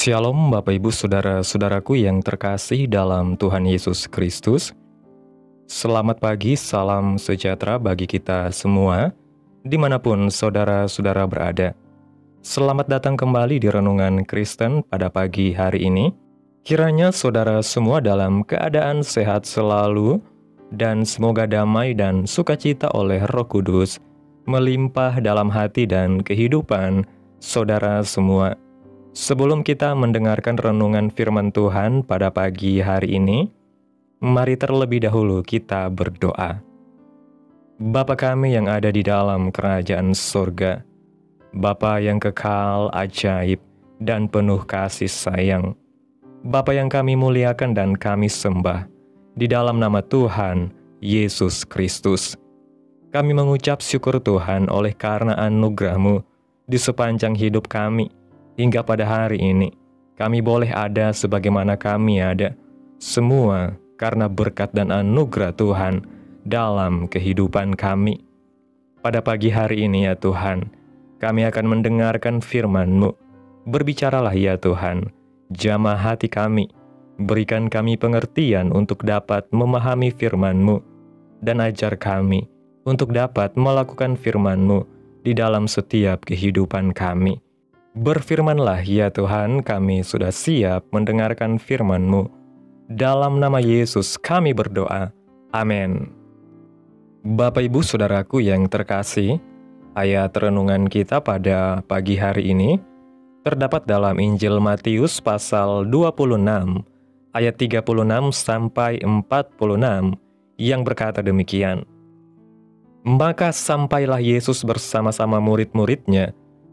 Shalom Bapak Ibu Saudara-saudaraku yang terkasih dalam Tuhan Yesus Kristus. Selamat pagi, salam sejahtera bagi kita semua, dimanapun saudara-saudara berada. Selamat datang kembali di Renungan Kristen pada pagi hari ini. Kiranya saudara semua dalam keadaan sehat selalu, dan semoga damai dan sukacita oleh Roh Kudus melimpah dalam hati dan kehidupan saudara semua. Sebelum kita mendengarkan renungan firman Tuhan pada pagi hari ini, mari terlebih dahulu kita berdoa. Bapa kami yang ada di dalam kerajaan surga, Bapa yang kekal, ajaib, dan penuh kasih sayang, Bapa yang kami muliakan dan kami sembah, di dalam nama Tuhan Yesus Kristus. Kami mengucap syukur Tuhan oleh karena anugerah-Mu di sepanjang hidup kami. Hingga pada hari ini, kami boleh ada sebagaimana kami ada, semua karena berkat dan anugerah Tuhan dalam kehidupan kami. Pada pagi hari ini ya Tuhan, kami akan mendengarkan firman-Mu. Berbicaralah ya Tuhan, jamah hati kami, berikan kami pengertian untuk dapat memahami firman-Mu, dan ajar kami untuk dapat melakukan firman-Mu di dalam setiap kehidupan kami. Berfirmanlah ya Tuhan, kami sudah siap mendengarkan firman-Mu. Dalam nama Yesus kami berdoa. Amin. Bapak Ibu Saudaraku yang terkasih, ayat renungan kita pada pagi hari ini terdapat dalam Injil Matius pasal 26, ayat 36 sampai 46 yang berkata demikian. Maka sampailah Yesus bersama-sama murid-muridnya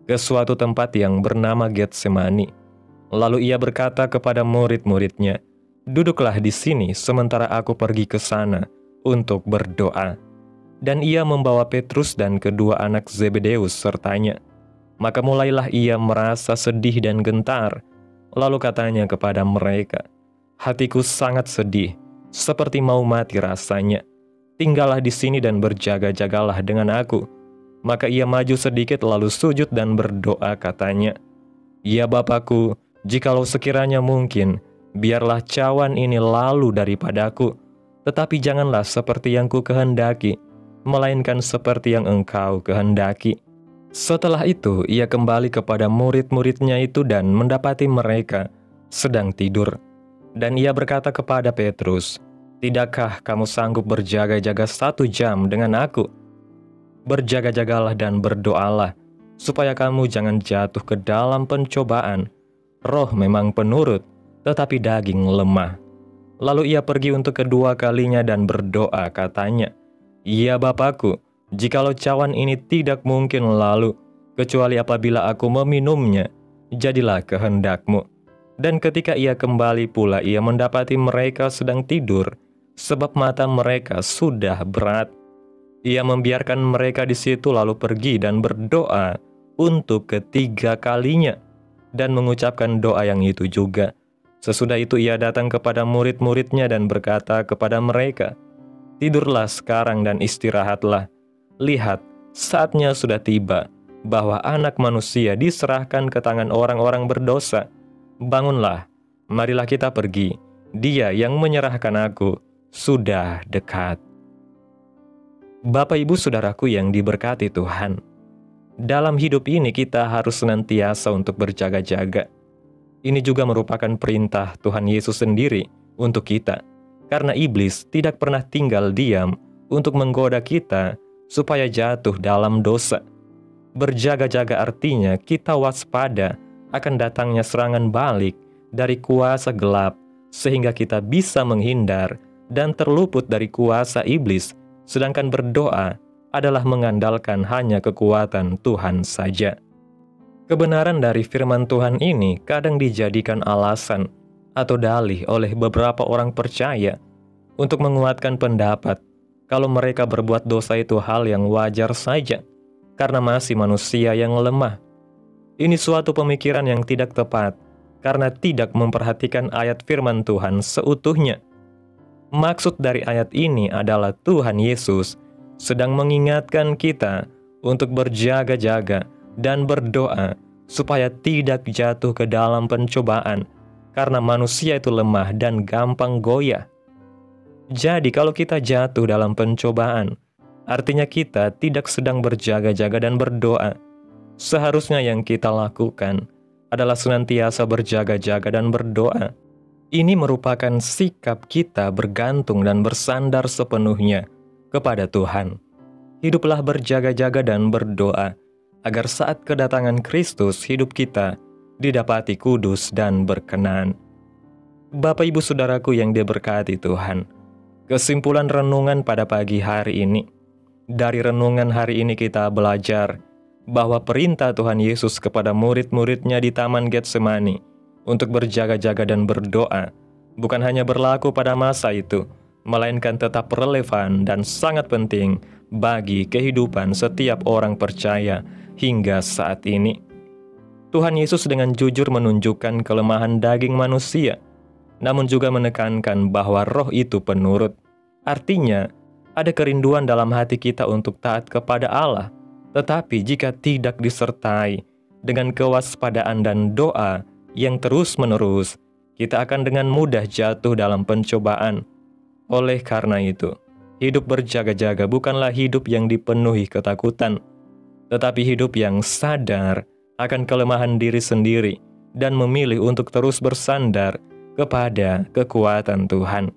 ke suatu tempat yang bernama Getsemani. Lalu ia berkata kepada murid-muridnya, "Duduklah di sini sementara aku pergi ke sana untuk berdoa." Dan ia membawa Petrus dan kedua anak Zebedeus sertanya. Maka mulailah ia merasa sedih dan gentar. Lalu katanya kepada mereka, "Hatiku sangat sedih, seperti mau mati rasanya. Tinggallah di sini dan berjaga-jagalah dengan aku." Maka ia maju sedikit lalu sujud dan berdoa katanya, "Ya Bapakku, jikalau sekiranya mungkin, biarlah cawan ini lalu daripadaku, tetapi janganlah seperti yang ku kehendaki, melainkan seperti yang Engkau kehendaki." Setelah itu, ia kembali kepada murid-muridnya itu dan mendapati mereka sedang tidur. Dan ia berkata kepada Petrus, "Tidakkah kamu sanggup berjaga-jaga 1 jam dengan aku? Berjaga-jagalah dan berdoalah, supaya kamu jangan jatuh ke dalam pencobaan. Roh memang penurut, tetapi daging lemah." Lalu ia pergi untuk kedua kalinya dan berdoa katanya, "Ya Bapakku, jikalau cawan ini tidak mungkin lalu, kecuali apabila aku meminumnya, jadilah kehendak-Mu." Dan ketika ia kembali pula, ia mendapati mereka sedang tidur, sebab mata mereka sudah berat. Ia membiarkan mereka di situ lalu pergi dan berdoa untuk ketiga kalinya, dan mengucapkan doa yang itu juga. Sesudah itu ia datang kepada murid-muridnya dan berkata kepada mereka, "Tidurlah sekarang dan istirahatlah. Lihat, saatnya sudah tiba, bahwa Anak Manusia diserahkan ke tangan orang-orang berdosa. Bangunlah, marilah kita pergi. Dia yang menyerahkan aku sudah dekat." Bapak Ibu Saudaraku yang diberkati Tuhan, dalam hidup ini kita harus senantiasa untuk berjaga-jaga. Ini juga merupakan perintah Tuhan Yesus sendiri untuk kita, karena iblis tidak pernah tinggal diam untuk menggoda kita supaya jatuh dalam dosa. Berjaga-jaga artinya kita waspada akan datangnya serangan balik dari kuasa gelap, sehingga kita bisa menghindar dan terluput dari kuasa iblis. Sedangkan berdoa adalah mengandalkan hanya kekuatan Tuhan saja. Kebenaran dari firman Tuhan ini kadang dijadikan alasan atau dalih oleh beberapa orang percaya untuk menguatkan pendapat kalau mereka berbuat dosa itu hal yang wajar saja, karena masih manusia yang lemah. Ini suatu pemikiran yang tidak tepat, karena tidak memperhatikan ayat firman Tuhan seutuhnya. Maksud dari ayat ini adalah Tuhan Yesus sedang mengingatkan kita untuk berjaga-jaga dan berdoa supaya tidak jatuh ke dalam pencobaan, karena manusia itu lemah dan gampang goyah. Jadi kalau kita jatuh dalam pencobaan, artinya kita tidak sedang berjaga-jaga dan berdoa. Seharusnya yang kita lakukan adalah senantiasa berjaga-jaga dan berdoa. Ini merupakan sikap kita bergantung dan bersandar sepenuhnya kepada Tuhan. Hiduplah berjaga-jaga dan berdoa, agar saat kedatangan Kristus hidup kita didapati kudus dan berkenan. Bapak Ibu Saudaraku yang diberkati Tuhan, kesimpulan renungan pada pagi hari ini. Dari renungan hari ini kita belajar bahwa perintah Tuhan Yesus kepada murid-muridnya di Taman Getsemani untuk berjaga-jaga dan berdoa bukan hanya berlaku pada masa itu, melainkan tetap relevan dan sangat penting bagi kehidupan setiap orang percaya hingga saat ini. Tuhan Yesus dengan jujur menunjukkan kelemahan daging manusia, namun juga menekankan bahwa roh itu penurut. Artinya, ada kerinduan dalam hati kita untuk taat kepada Allah, tetapi jika tidak disertai dengan kewaspadaan dan doa yang terus-menerus, kita akan dengan mudah jatuh dalam pencobaan. Oleh karena itu, hidup berjaga-jaga bukanlah hidup yang dipenuhi ketakutan, tetapi hidup yang sadar akan kelemahan diri sendiri dan memilih untuk terus bersandar kepada kekuatan Tuhan.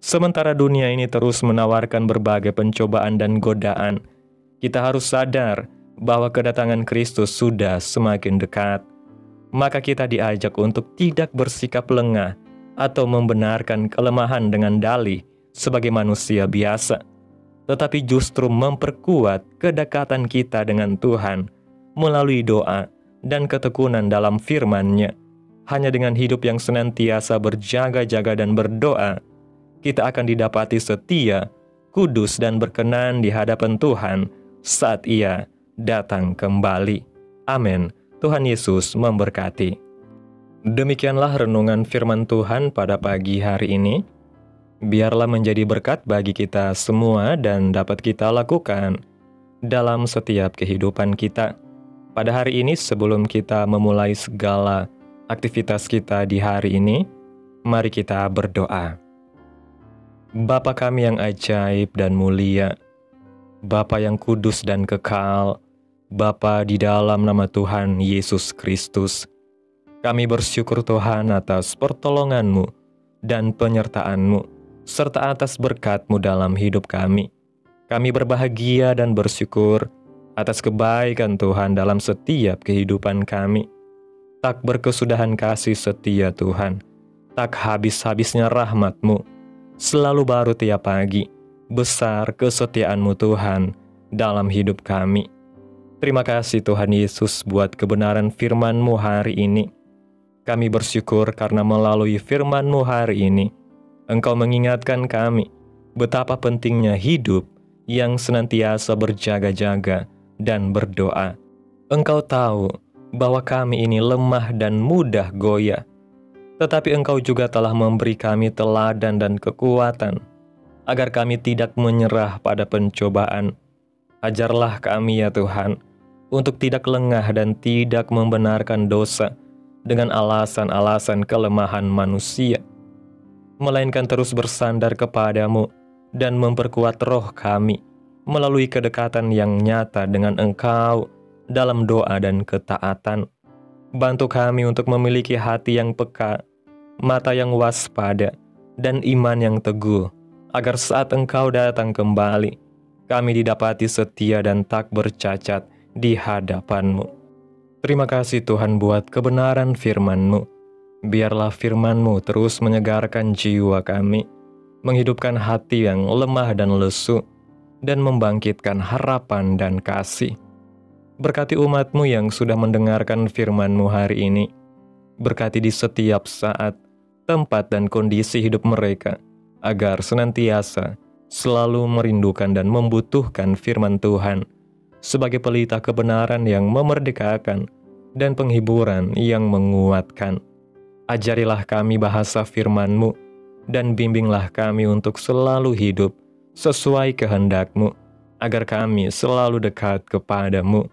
Sementara dunia ini terus menawarkan berbagai pencobaan dan godaan, kita harus sadar bahwa kedatangan Kristus sudah semakin dekat. Maka kita diajak untuk tidak bersikap lengah atau membenarkan kelemahan dengan dalih sebagai manusia biasa, tetapi justru memperkuat kedekatan kita dengan Tuhan melalui doa dan ketekunan dalam firman-Nya. Hanya dengan hidup yang senantiasa berjaga-jaga dan berdoa, kita akan didapati setia, kudus dan berkenan di hadapan Tuhan saat Ia datang kembali. Amin. Tuhan Yesus memberkati. Demikianlah renungan firman Tuhan pada pagi hari ini. Biarlah menjadi berkat bagi kita semua dan dapat kita lakukan dalam setiap kehidupan kita. Pada hari ini sebelum kita memulai segala aktivitas kita di hari ini, mari kita berdoa. Bapa kami yang ajaib dan mulia, Bapa yang kudus dan kekal, Bapa di dalam nama Tuhan Yesus Kristus, kami bersyukur Tuhan atas pertolongan-Mu dan penyertaan-Mu, serta atas berkat-Mu dalam hidup kami. Kami berbahagia dan bersyukur atas kebaikan Tuhan dalam setiap kehidupan kami. Tak berkesudahan kasih setia Tuhan, tak habis-habisnya rahmat-Mu, selalu baru tiap pagi, besar kesetiaan-Mu Tuhan dalam hidup kami. Terima kasih Tuhan Yesus buat kebenaran firman-Mu hari ini. Kami bersyukur karena melalui firman-Mu hari ini, Engkau mengingatkan kami betapa pentingnya hidup yang senantiasa berjaga-jaga dan berdoa. Engkau tahu bahwa kami ini lemah dan mudah goyah, tetapi Engkau juga telah memberi kami teladan dan kekuatan, agar kami tidak menyerah pada pencobaan. Ajarlah kami ya Tuhan, untuk tidak lengah dan tidak membenarkan dosa dengan alasan-alasan kelemahan manusia, melainkan terus bersandar kepadamu dan memperkuat roh kami melalui kedekatan yang nyata dengan Engkau dalam doa dan ketaatan. Bantu kami untuk memiliki hati yang peka, mata yang waspada, dan iman yang teguh, agar saat Engkau datang kembali, kami didapati setia dan tak bercacat di hadapan-Mu. Terima kasih Tuhan buat kebenaran firman-Mu. Biarlah firman-Mu terus menyegarkan jiwa kami, menghidupkan hati yang lemah dan lesu, dan membangkitkan harapan dan kasih. Berkati umat-Mu yang sudah mendengarkan firman-Mu hari ini. Berkati di setiap saat, tempat dan kondisi hidup mereka, agar senantiasa selalu merindukan dan membutuhkan firman Tuhan sebagai pelita kebenaran yang memerdekakan dan penghiburan yang menguatkan. Ajarilah kami bahasa firman-Mu dan bimbinglah kami untuk selalu hidup sesuai kehendak-Mu, agar kami selalu dekat kepada-Mu.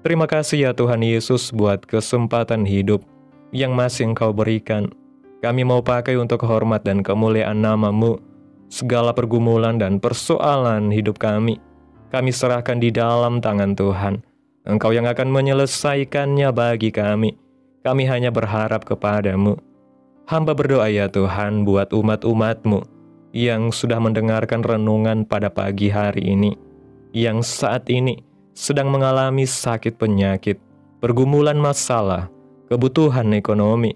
Terima kasih ya Tuhan Yesus buat kesempatan hidup yang masih Engkau berikan. Kami mau pakai untuk hormat dan kemuliaan nama-Mu. Segala pergumulan dan persoalan hidup kami serahkan di dalam tangan Tuhan. Engkau yang akan menyelesaikannya bagi kami. Kami hanya berharap kepada-Mu. Hamba berdoa ya Tuhan buat umat-umat-Mu yang sudah mendengarkan renungan pada pagi hari ini, yang saat ini sedang mengalami sakit penyakit, pergumulan masalah, kebutuhan ekonomi.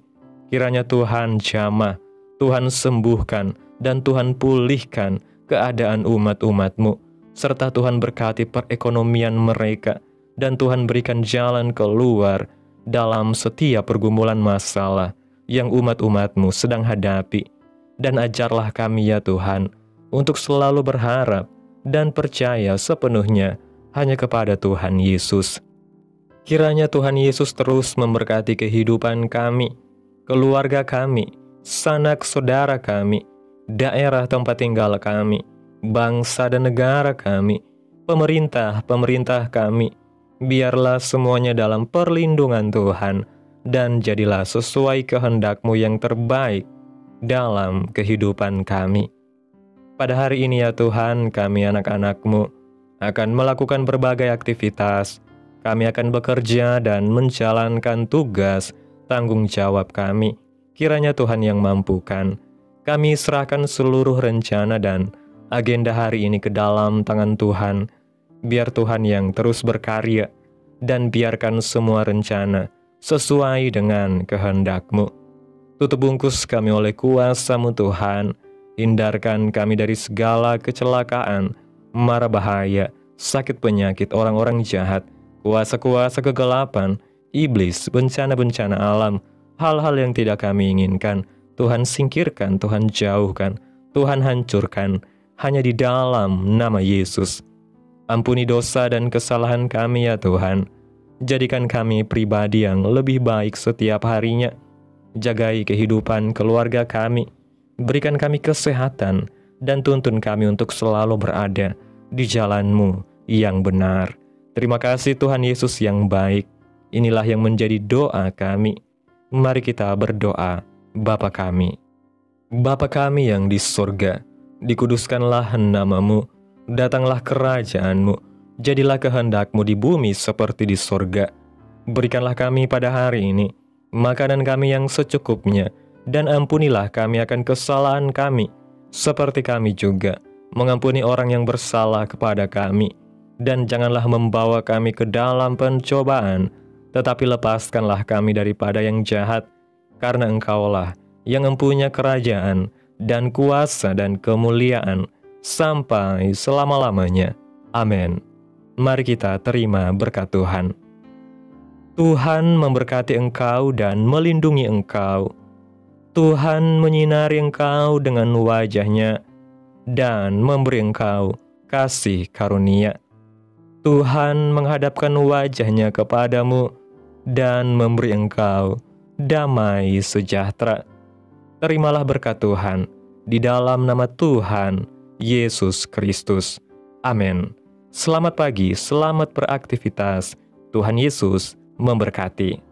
Kiranya Tuhan jamah, Tuhan sembuhkan, dan Tuhan pulihkan keadaan umat-umat-Mu, serta Tuhan berkati perekonomian mereka, dan Tuhan berikan jalan keluar dalam setiap pergumulan masalah yang umat-umat-Mu sedang hadapi. Dan ajarlah kami ya Tuhan, untuk selalu berharap dan percaya sepenuhnya hanya kepada Tuhan Yesus. Kiranya Tuhan Yesus terus memberkati kehidupan kami, keluarga kami, sanak saudara kami, daerah tempat tinggal kami, bangsa dan negara kami, pemerintah kami. Biarlah semuanya dalam perlindungan Tuhan, dan jadilah sesuai kehendak-Mu yang terbaik dalam kehidupan kami. Pada hari ini ya Tuhan, kami anak-anak-Mu akan melakukan berbagai aktivitas. Kami akan bekerja dan menjalankan tugas tanggung jawab kami. Kiranya Tuhan yang mampukan. Kami serahkan seluruh rencana dan agenda hari ini ke dalam tangan Tuhan. Biar Tuhan yang terus berkarya, dan biarkan semua rencana sesuai dengan kehendak-Mu. Tutup bungkus kami oleh kuasa-Mu Tuhan. Hindarkan kami dari segala kecelakaan, mara bahaya, sakit penyakit orang-orang jahat, kuasa-kuasa kegelapan, iblis, bencana-bencana alam, hal-hal yang tidak kami inginkan. Tuhan singkirkan, Tuhan jauhkan, Tuhan hancurkan, hanya di dalam nama Yesus. Ampuni dosa dan kesalahan kami ya Tuhan. Jadikan kami pribadi yang lebih baik setiap harinya. Jagai kehidupan keluarga kami. Berikan kami kesehatan dan tuntun kami untuk selalu berada di jalan-Mu yang benar. Terima kasih Tuhan Yesus yang baik. Inilah yang menjadi doa kami. Mari kita berdoa. Bapa kami. Bapa kami yang di surga, dikuduskanlah nama-Mu. Datanglah kerajaan-Mu, jadilah kehendak-Mu di bumi seperti di surga. Berikanlah kami pada hari ini makanan kami yang secukupnya, dan ampunilah kami akan kesalahan kami, seperti kami juga mengampuni orang yang bersalah kepada kami. Dan janganlah membawa kami ke dalam pencobaan, tetapi lepaskanlah kami daripada yang jahat, karena Engkaulah yang mempunyai kerajaan dan kuasa dan kemuliaan sampai selama-lamanya. Amin. Mari kita terima berkat Tuhan. Tuhan memberkati engkau dan melindungi engkau. Tuhan menyinari engkau dengan wajah-Nya dan memberi engkau kasih karunia. Tuhan menghadapkan wajah-Nya kepadamu dan memberi engkau damai sejahtera. Terimalah berkat Tuhan di dalam nama Tuhan Yesus Kristus. Amin. Selamat pagi, selamat beraktivitas. Tuhan Yesus memberkati.